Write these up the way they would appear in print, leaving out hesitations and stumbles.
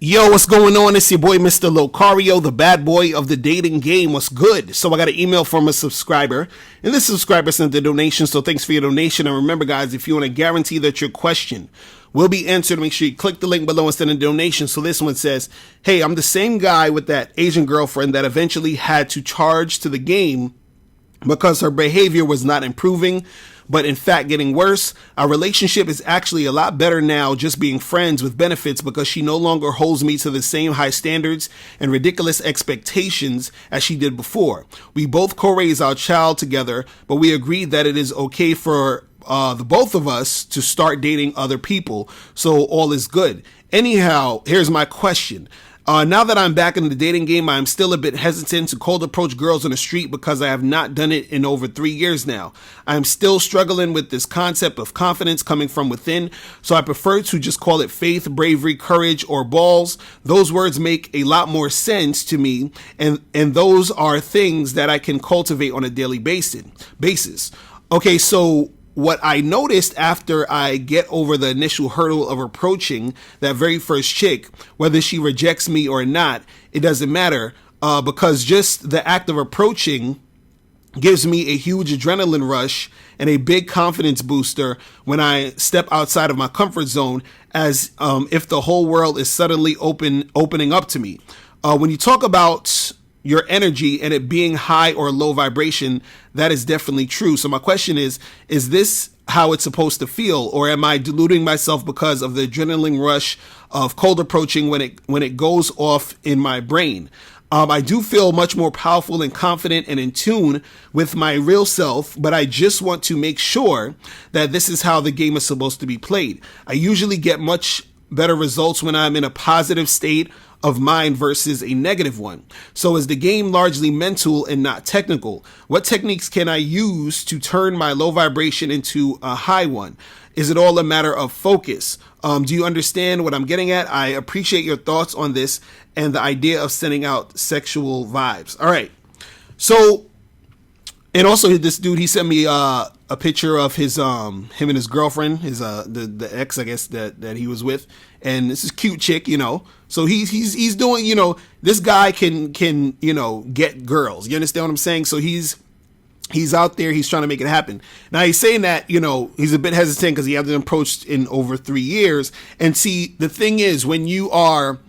Yo, what's going on? It's your boy, Mr. Locario, the bad boy of the dating game. What's good? So I got an email from a subscriber, and this subscriber sent a donation, so thanks for your donation. And remember, guys, if you want to guarantee that your question will be answered, make sure you click the link below and send a donation. So this one says, hey, I'm the same guy with that Asian girlfriend that eventually had to charge to the game because her behavior was not improving, but in fact getting worse. Our relationship is actually a lot better now, just being friends with benefits, because she no longer holds me to the same high standards and ridiculous expectations as she did before. We both co-raise our child together, but we agreed that it is okay for the both of us to start dating other people, so all is good. Anyhow, here's my question. Now that I'm back in the dating game, I'm still a bit hesitant to cold approach girls on the street because I have not done it in over 3 years now. I'm still struggling with this concept of confidence coming from within, so I prefer to just call it faith, bravery, courage, or balls. Those words make a lot more sense to me, and those are things that I can cultivate on a daily basis. Okay, so what I noticed after I get over the initial hurdle of approaching that very first chick, whether she rejects me or not, it doesn't matter, because just the act of approaching gives me a huge adrenaline rush and a big confidence booster when I step outside of my comfort zone, as if the whole world is suddenly opening up to me. When you talk about your energy and it being high or low vibration, that is definitely true. So my question is this how it's supposed to feel, or am I deluding myself because of the adrenaline rush of cold approaching when it goes off in my brain? I do feel much more powerful and confident and in tune with my real self, but I just want to make sure that this is how the game is supposed to be played. I usually get much better results when I'm in a positive state of mind versus a negative one. So is the game largely mental and not technical? What techniques can I use to turn my low vibration into a high one? Is it all a matter of focus? Do you understand what I'm getting at? I appreciate your thoughts on this and the idea of sending out sexual vibes. All right. So, and also this dude, he sent me a picture of his him and his girlfriend, his the ex, I guess, that he was with, and this is cute chick, you know. So he's doing, you know, this guy can you know, get girls. You understand what I'm saying? So he's out there, he's trying to make it happen. Now he's saying that, you know, he's a bit hesitant because he hasn't approached in over 3 years. And see, the thing is, when you are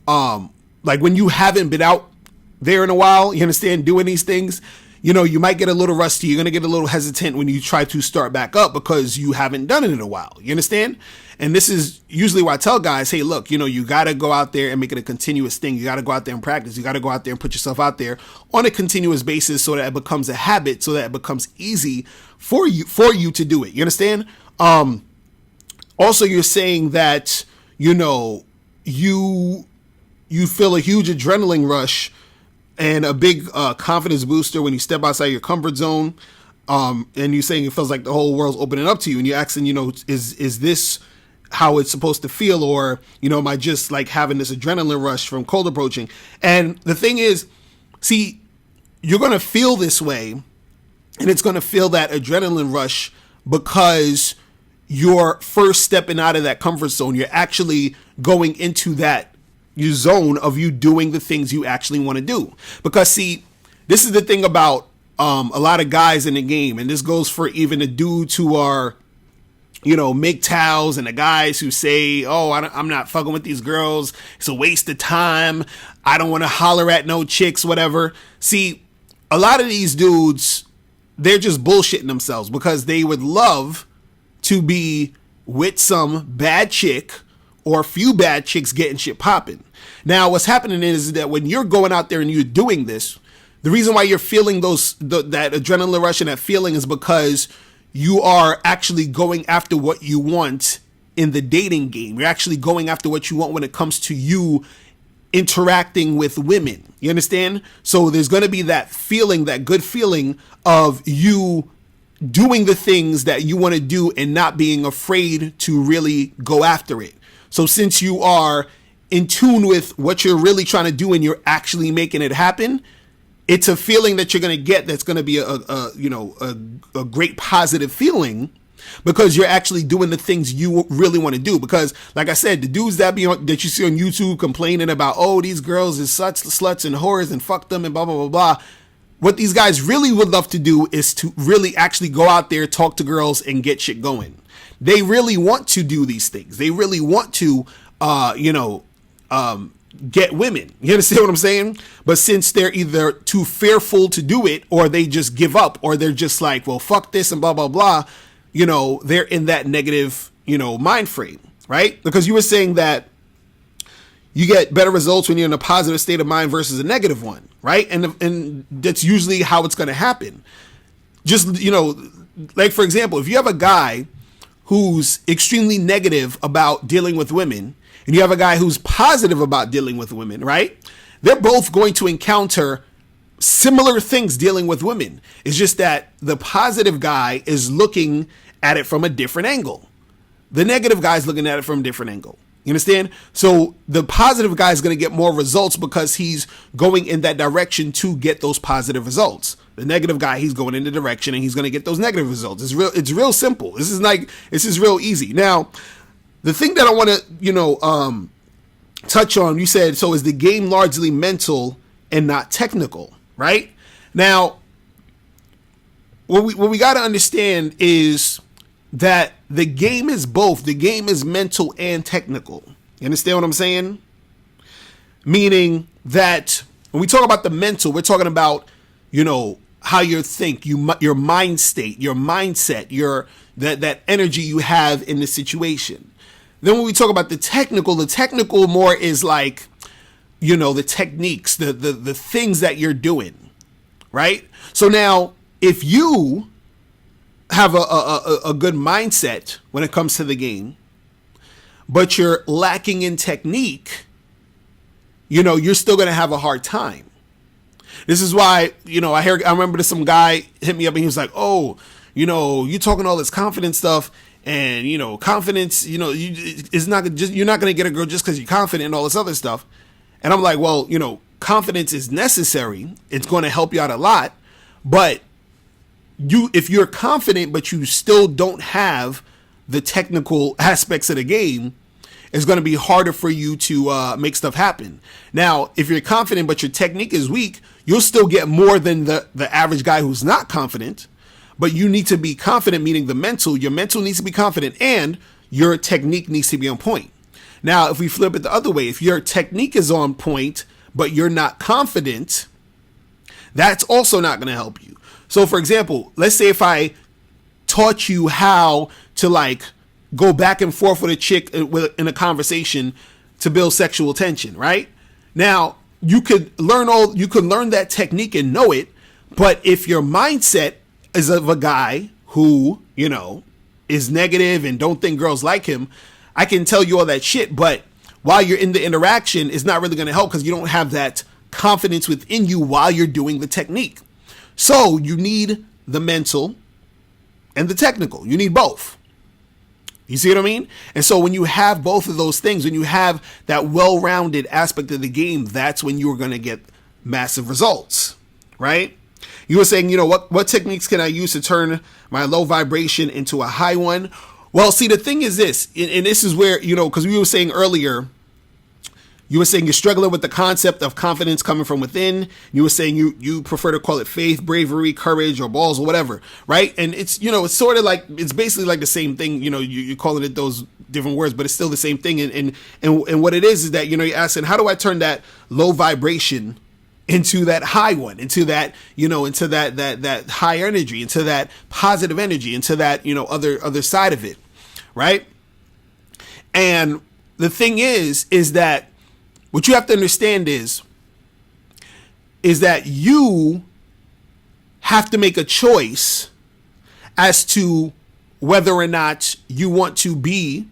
like when you haven't been out there in a while, you understand, doing these things, you know, you might get a little rusty. You're going to get a little hesitant when you try to start back up because you haven't done it in a while. You understand? And this is usually why I tell guys, hey, look, you know, you got to go out there and make it a continuous thing. You got to go out there and practice. You got to go out there and put yourself out there on a continuous basis so that it becomes a habit, so that it becomes easy for you to do it. You understand? Also, you're saying that, you know, you feel a huge adrenaline rush and a big confidence booster when you step outside your comfort zone. And you're saying it feels like the whole world's opening up to you. And you're asking, you know, is this how it's supposed to feel? Or, you know, am I just like having this adrenaline rush from cold approaching? And the thing is, see, you're going to feel this way, and it's going to feel that adrenaline rush because you're first stepping out of that comfort zone. You're actually going into that your zone of you doing the things you actually want to do. Because see, this is the thing about a lot of guys in the game, and this goes for even the dudes who are, you know, MGTOWs, and the guys who say, oh, I'm not fucking with these girls, it's a waste of time, I don't want to holler at no chicks, whatever. See, a lot of these dudes, they're just bullshitting themselves because they would love to be with some bad chick or a few bad chicks getting shit popping. Now, what's happening is that when you're going out there and you're doing this, the reason why you're feeling that adrenaline rush and that feeling is because you are actually going after what you want in the dating game. You're actually going after what you want when it comes to you interacting with women. You understand? So there's going to be that feeling, that good feeling of you doing the things that you want to do and not being afraid to really go after it. So since you are in tune with what you're really trying to do and you're actually making it happen, it's a feeling that you're going to get that's going to be a great positive feeling. because you're actually doing the things you really want to do. Because like I said, the dudes that that you see on YouTube complaining about, oh, these girls is sluts and whores and fuck them and blah, blah, blah, blah. What these guys really would love to do is to really actually go out there, talk to girls and get shit going. They really want to do these things. They really want to, get women. You understand what I'm saying? But since they're either too fearful to do it, or they just give up, or they're just like, well, fuck this and blah, blah, blah, they're in that negative, mind frame, right? Because you were saying that you get better results when you're in a positive state of mind versus a negative one, right? And that's usually how it's going to happen. Just, like, for example, if you have a guy who's extremely negative about dealing with women, and you have a guy who's positive about dealing with women, right? They're both going to encounter similar things dealing with women. It's just that the positive guy is looking at it from a different angle. The negative guy is looking at it from a different angle. You understand? So the positive guy is going to get more results because he's going in that direction to get those positive results. The negative guy, he's going in the direction and he's going to get those negative results. It's real simple. This is real easy. Now, the thing that I want to, touch on, you said, so is the game largely mental and not technical, right? Now, what we got to understand is that the game is both. The game is mental and technical. You understand what I'm saying? Meaning that when we talk about the mental, we're talking about, how you think, your mind state, your mindset, that energy you have in the situation. Then when we talk about the technical more is like, the techniques, the things that you're doing, right? So now, if you have a good mindset when it comes to the game, but you're lacking in technique, you're still going to have a hard time. This is why, I remember some guy hit me up and he was like, oh, you talking all this confidence stuff. And, confidence, is not just, you're not going to get a girl just because you're confident and all this other stuff. And I'm like, well, confidence is necessary. It's going to help you out a lot. But if you're confident, but you still don't have the technical aspects of the game, it's going to be harder for you to make stuff happen. Now, if you're confident, but your technique is weak, you'll still get more than the average guy who's not confident. But you need to be confident, meaning your mental needs to be confident and your technique needs to be on point. Now, if we flip it the other way, if your technique is on point, but you're not confident, that's also not going to help you. So, for example, let's say if I taught you how to go back and forth with a chick in a conversation to build sexual tension, right? Now, you could learn that technique and know it, but if your mindset is of a guy who, is negative and don't think girls like him, I can tell you all that shit, but while you're in the interaction, it's not really going to help because you don't have that confidence within you while you're doing the technique. So you need the mental and the technical. You need both. You see what I mean? And so when you have both of those things, when you have that well-rounded aspect of the game, that's when you're going to get massive results, right? You were saying, what techniques can I use to turn my low vibration into a high one? Well, see, the thing is this, and this is where, because we were saying earlier, you were saying you're struggling with the concept of confidence coming from within. You were saying you prefer to call it faith, bravery, courage, or balls, or whatever, right? And it's, it's sort of like, it's basically like the same thing, you're calling it those different words, but it's still the same thing. And what it is that, you're asking, how do I turn that low vibration into that high one, into that, into that high energy, into that positive energy, into that, other side of it, right? And the thing is that what you have to understand is that you have to make a choice as to whether or not you want to be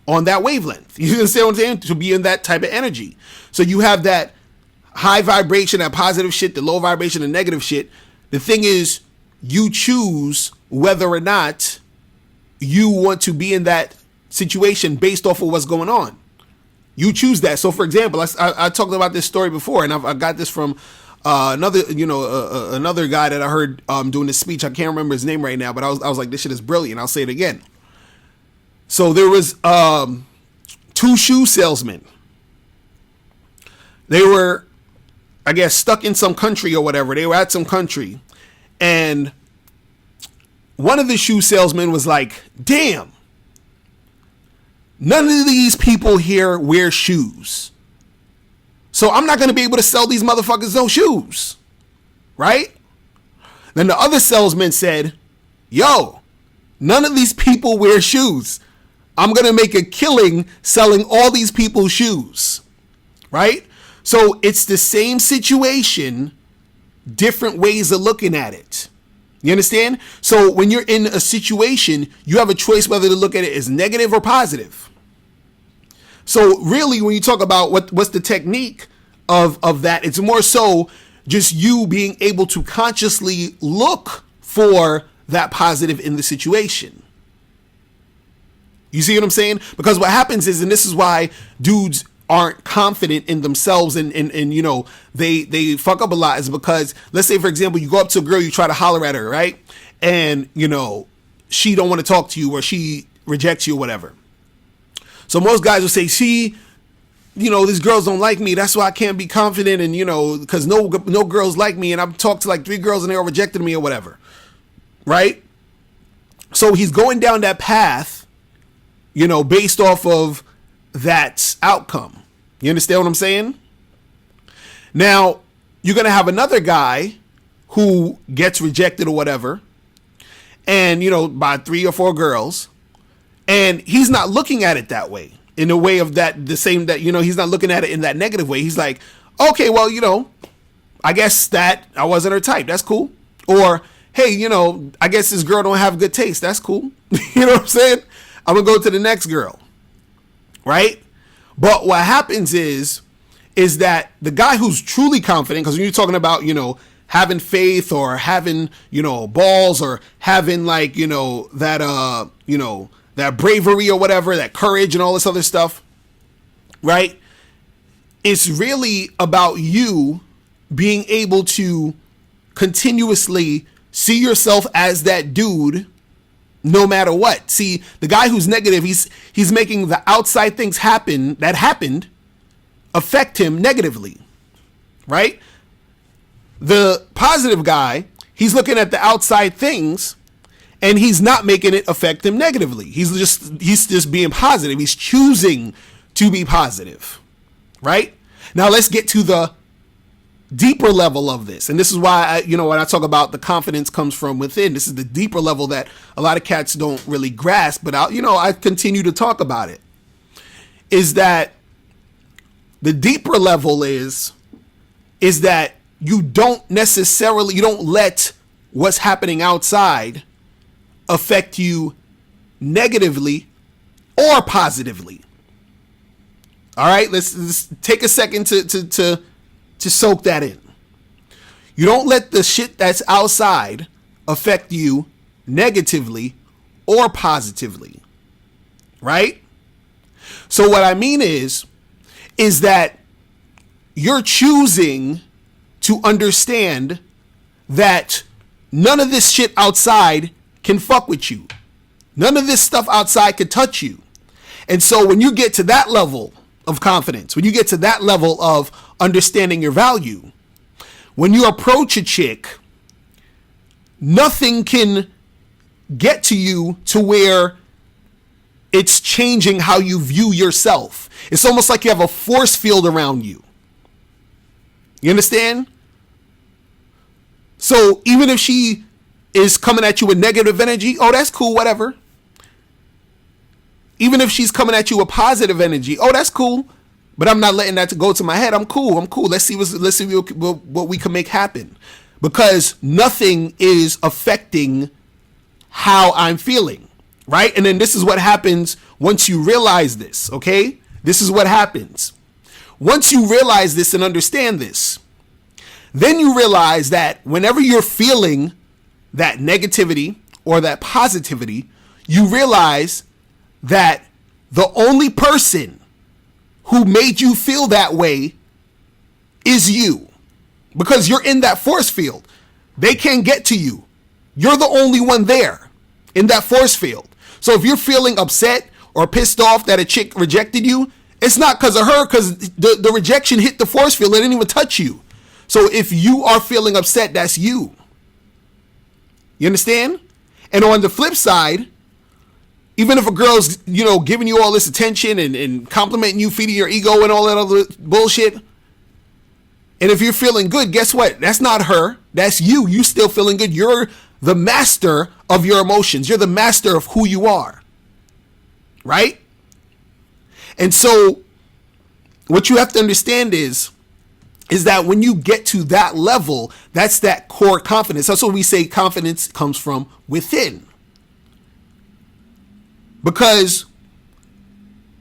on that wavelength. You understand what I'm saying? To be in that type of energy. So you have that high vibration, that positive shit, the low vibration, the negative shit. The thing is, you choose whether or not you want to be in that situation based off of what's going on. You choose that. So, for example, I talked about this story before, and I got this from Another guy that I heard doing this speech. I can't remember his name right now, but I was like, this shit is brilliant. I'll say it again. So there was two shoe salesmen. They were, I guess, stuck in some country or whatever. They were at some country, and one of the shoe salesmen was like, damn, none of these people here wear shoes. So I'm not going to be able to sell these motherfuckers those shoes. Right? Then the other salesman said, yo, none of these people wear shoes. I'm going to make a killing selling all these people's shoes. Right? So it's the same situation, different ways of looking at it. You understand? So when you're in a situation, you have a choice whether to look at it as negative or positive. So really, when you talk about what's the technique of that, it's more so just you being able to consciously look for that positive in the situation. You see what I'm saying? Because what happens is, and this is why dudes aren't confident in themselves and you know, they fuck up a lot, is because, let's say, for example, you go up to a girl, you try to holler at her, right? And, you know, she don't want to talk to you, or she rejects you or whatever. So most guys will say, you know, these girls don't like me. That's why I can't be confident. And, you know, because no girls like me. And I've talked to like 3 girls and they all rejected me or whatever. Right? So he's going down that path, you know, based off of that outcome. You understand what I'm saying? Now, you're going to have another guy who gets rejected or whatever. And, you know, by 3 or 4 girls. And he's not looking at it that way, in a way of that, the same, that, you know, he's not looking at it in that negative way. He's like, okay, well, you know, I guess that I wasn't her type. That's cool. Or, hey, you know, I guess this girl don't have good taste. That's cool. You know what I'm saying? I'm going to go to the next girl. Right? But what happens is that the guy who's truly confident, because when you're talking about, you know, having faith or having, you know, balls, or having like, you know, that bravery or whatever, that courage and all this other stuff, right? It's really about you being able to continuously see yourself as that dude, no matter what. See, the guy who's negative, he's making the outside things that happened affect him negatively, right? The positive guy, he's looking at the outside things, and he's not making it affect him negatively. He's just being positive. He's choosing to be positive, right? Now let's get to the deeper level of this. And this is why, when I talk about the confidence comes from within, this is the deeper level that a lot of cats don't really grasp, but I continue to talk about it, is that the deeper level is that you don't let what's happening outside affect you negatively or positively. All right, let's take a second to soak that in. You don't let the shit that's outside affect you negatively or positively. Right? So what I mean is that you're choosing to understand that none of this shit outside can fuck with you. None of this stuff outside can touch you. And so when you get to that level of confidence, when you get to that level of understanding your value, when you approach a chick, nothing can get to you to where it's changing how you view yourself. It's almost like you have a force field around you. You understand? So even if she is coming at you with negative energy, oh, that's cool, whatever. Even if she's coming at you with positive energy, oh, that's cool, but I'm not letting that go to my head. I'm cool. Let's see what we can make happen, because nothing is affecting how I'm feeling, right? And then this is what happens once you realize this, okay? This is what happens. Once you realize this and understand this, then you realize that whenever you're feeling that negativity or that positivity, you realize that the only person who made you feel that way is you. because you're in that force field. They can't get to you. You're the only one there in that force field. So if you're feeling upset or pissed off that a chick rejected you, it's not because of her, because the rejection hit the force field. It didn't even touch you. So if you are feeling upset, that's you. You understand? And on the flip side, even if a girl's, giving you all this attention and complimenting you, feeding your ego and all that other bullshit, and if you're feeling good, guess what? That's not her. That's you. You still feeling good. You're the master of your emotions. You're the master of who you are. Right? And so what you have to understand is that when you get to that level, that's that core confidence. That's what we say confidence comes from within. Because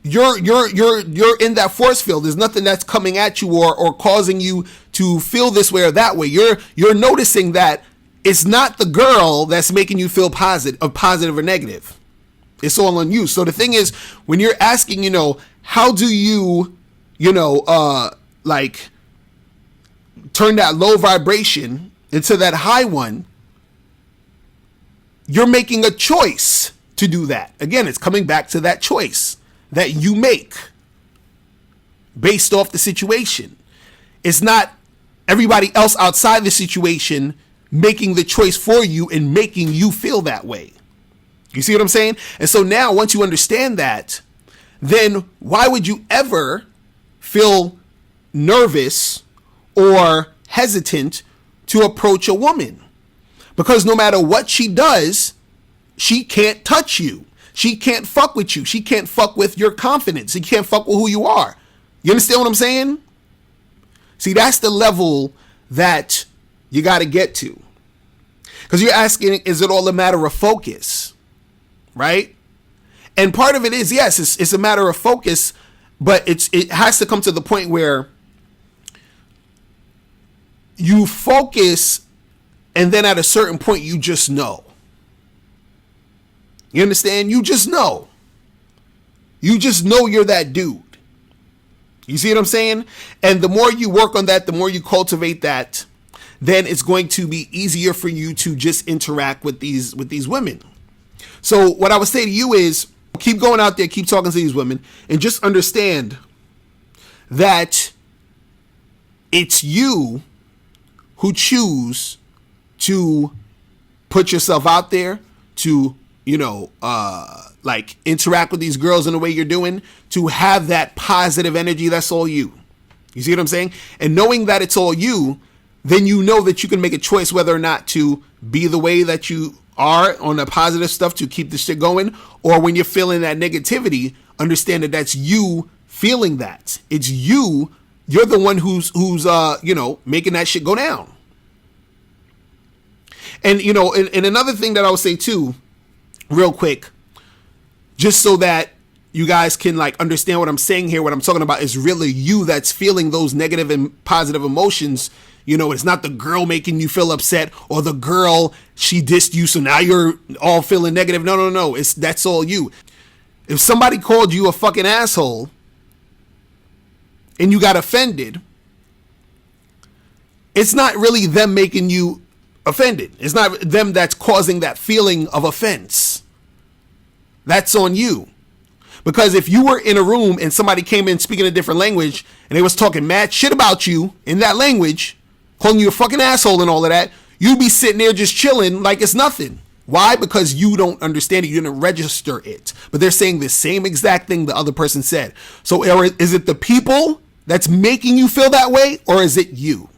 you're in that force field. There's nothing that's coming at you or causing you to feel this way or that way. You're noticing that it's not the girl that's making you feel positive or negative. It's all on you. So the thing is, when you're asking, how do you, turn that low vibration into that high one, you're making a choice to do that. Again, it's coming back to that choice that you make based off the situation. It's not everybody else outside the situation making the choice for you and making you feel that way. You see what I'm saying? And so now, once you understand that, then why would you ever feel nervous or hesitant to approach a woman? Because no matter what she does, she can't touch you. She can't fuck with you. She can't fuck with your confidence. She can't fuck with who you are. You understand what I'm saying? See, that's the level that you got to get to. Because you're asking, is it all a matter of focus? Right? And part of it is, yes, it's a matter of focus, but it has to come to the point where you focus, and then at a certain point, you just know. You understand? You just know. You just know you're that dude. You see what I'm saying? And the more you work on that, the more you cultivate that, then it's going to be easier for you to just interact with these women. So what I would say to you is, keep going out there, keep talking to these women, and just understand that it's you who choose to put yourself out there, to, interact with these girls in the way you're doing, to have that positive energy. That's all you. You see what I'm saying? And knowing that it's all you, then you know that you can make a choice whether or not to be the way that you are on the positive stuff to keep the shit going, or when you're feeling that negativity, understand that that's you feeling that. It's you. You're the one who's making that shit go down. And, and another thing that I would say too, real quick, just so that you guys can understand what I'm saying here, what I'm talking about is really you that's feeling those negative and positive emotions. It's not the girl making you feel upset, or the girl, she dissed you, so now you're all feeling negative. No. That's all you. If somebody called you a fucking asshole and you got offended, it's not really them making you offended. It's not them that's causing that feeling of offense. That's on you. Because if you were in a room and somebody came in speaking a different language and they was talking mad shit about you in that language, calling you a fucking asshole and all of that, you'd be sitting there just chilling like it's nothing. Why? Because you don't understand it. You didn't register it. But they're saying the same exact thing the other person said. So is it the people that's making you feel that way, or is it you?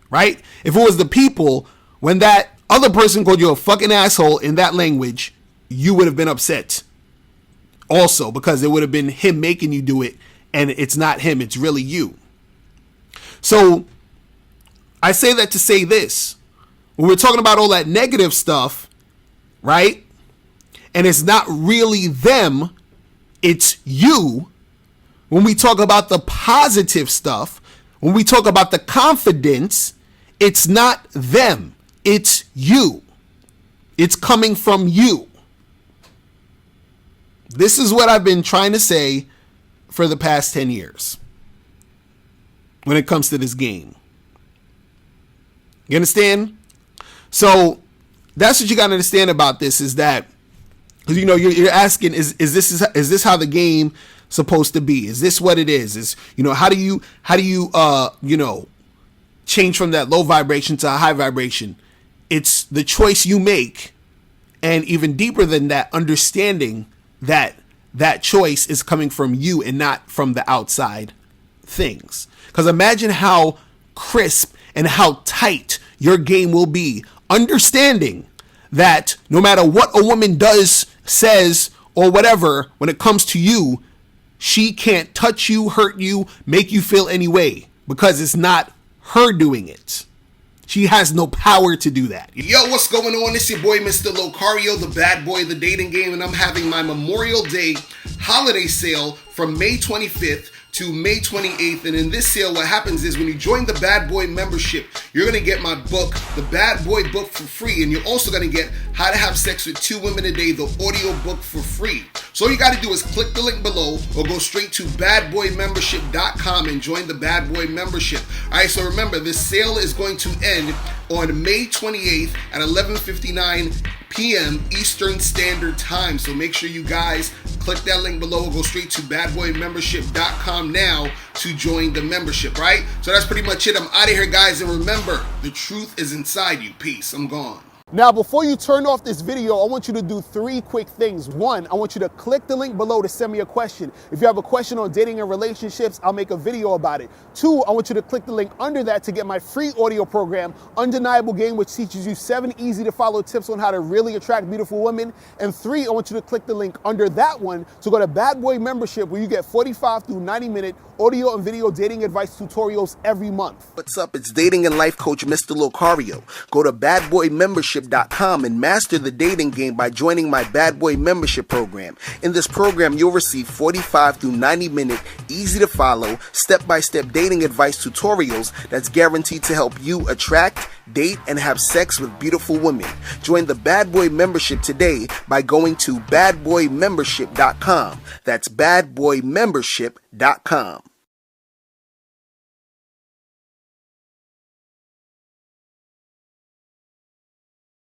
Right? If it was the people, when that other person called you a fucking asshole in that language, you would have been upset also, because it would have been him making you do it, and it's not him, it's really you. So I say that to say this. When we're talking about all that negative stuff, right? And it's not really them, it's you. When we talk about the positive stuff, when we talk about the confidence, it's not them, it's you. It's coming from you. This is what I've been trying to say for the past 10 years when it comes to this game. You understand? So that's what you got to understand about this, is that, you know, you're asking, is this how the game supposed to be? Is this what it is? Is, you know, how do you you know, change from that low vibration to a high vibration? It's the choice you make, and even deeper than that, understanding that that choice is coming from you and not from the outside things. Because imagine how crisp and how tight your game will be, understanding that no matter what a woman does, says, or whatever, when it comes to you, she can't touch you, hurt you, make you feel any way, because it's not her doing it. She has no power to do that. Yo, what's going on? It's your boy, Mr. Locario, the bad boy of the dating game, and I'm having my Memorial Day holiday sale from May 25th to May 28th. And in this sale, what happens is when you join the Bad Boy membership, you're going to get my book, the Bad Boy book, for free. And you're also going to get How to Have Sex with 2 Women a Day, the audio book, for free. So all you got to do is click the link below or go straight to badboymembership.com and join the Bad Boy membership. All right, so remember, this sale is going to end on May 28th at 11:59 p.m. Eastern Standard Time. So make sure you guys click that link below or go straight to badboymembership.com now to join the membership, right? So that's pretty much it. I'm out of here, guys. And remember, the truth is inside you. Peace. I'm gone. Now, before you turn off this video, I want you to do 3 quick things. 1, I want you to click the link below to send me a question. If you have a question on dating and relationships, I'll make a video about it. 2, I want you to click the link under that to get my free audio program, Undeniable Game, which teaches you 7 easy to follow tips on how to really attract beautiful women. And 3, I want you to click the link under that one to go to Bad Boy Membership, where you get 45 through 90-minute audio and video dating advice tutorials every month. What's up? It's dating and life coach Mr. Locario. Go to badboymembership.com and master the dating game by joining my Bad Boy membership program. In this program, you'll receive 45 through 90-minute, easy to follow, step-by-step dating advice tutorials that's guaranteed to help you attract, date, and have sex with beautiful women. Join the Bad Boy membership today by going to badboymembership.com. That's badboymembership.com.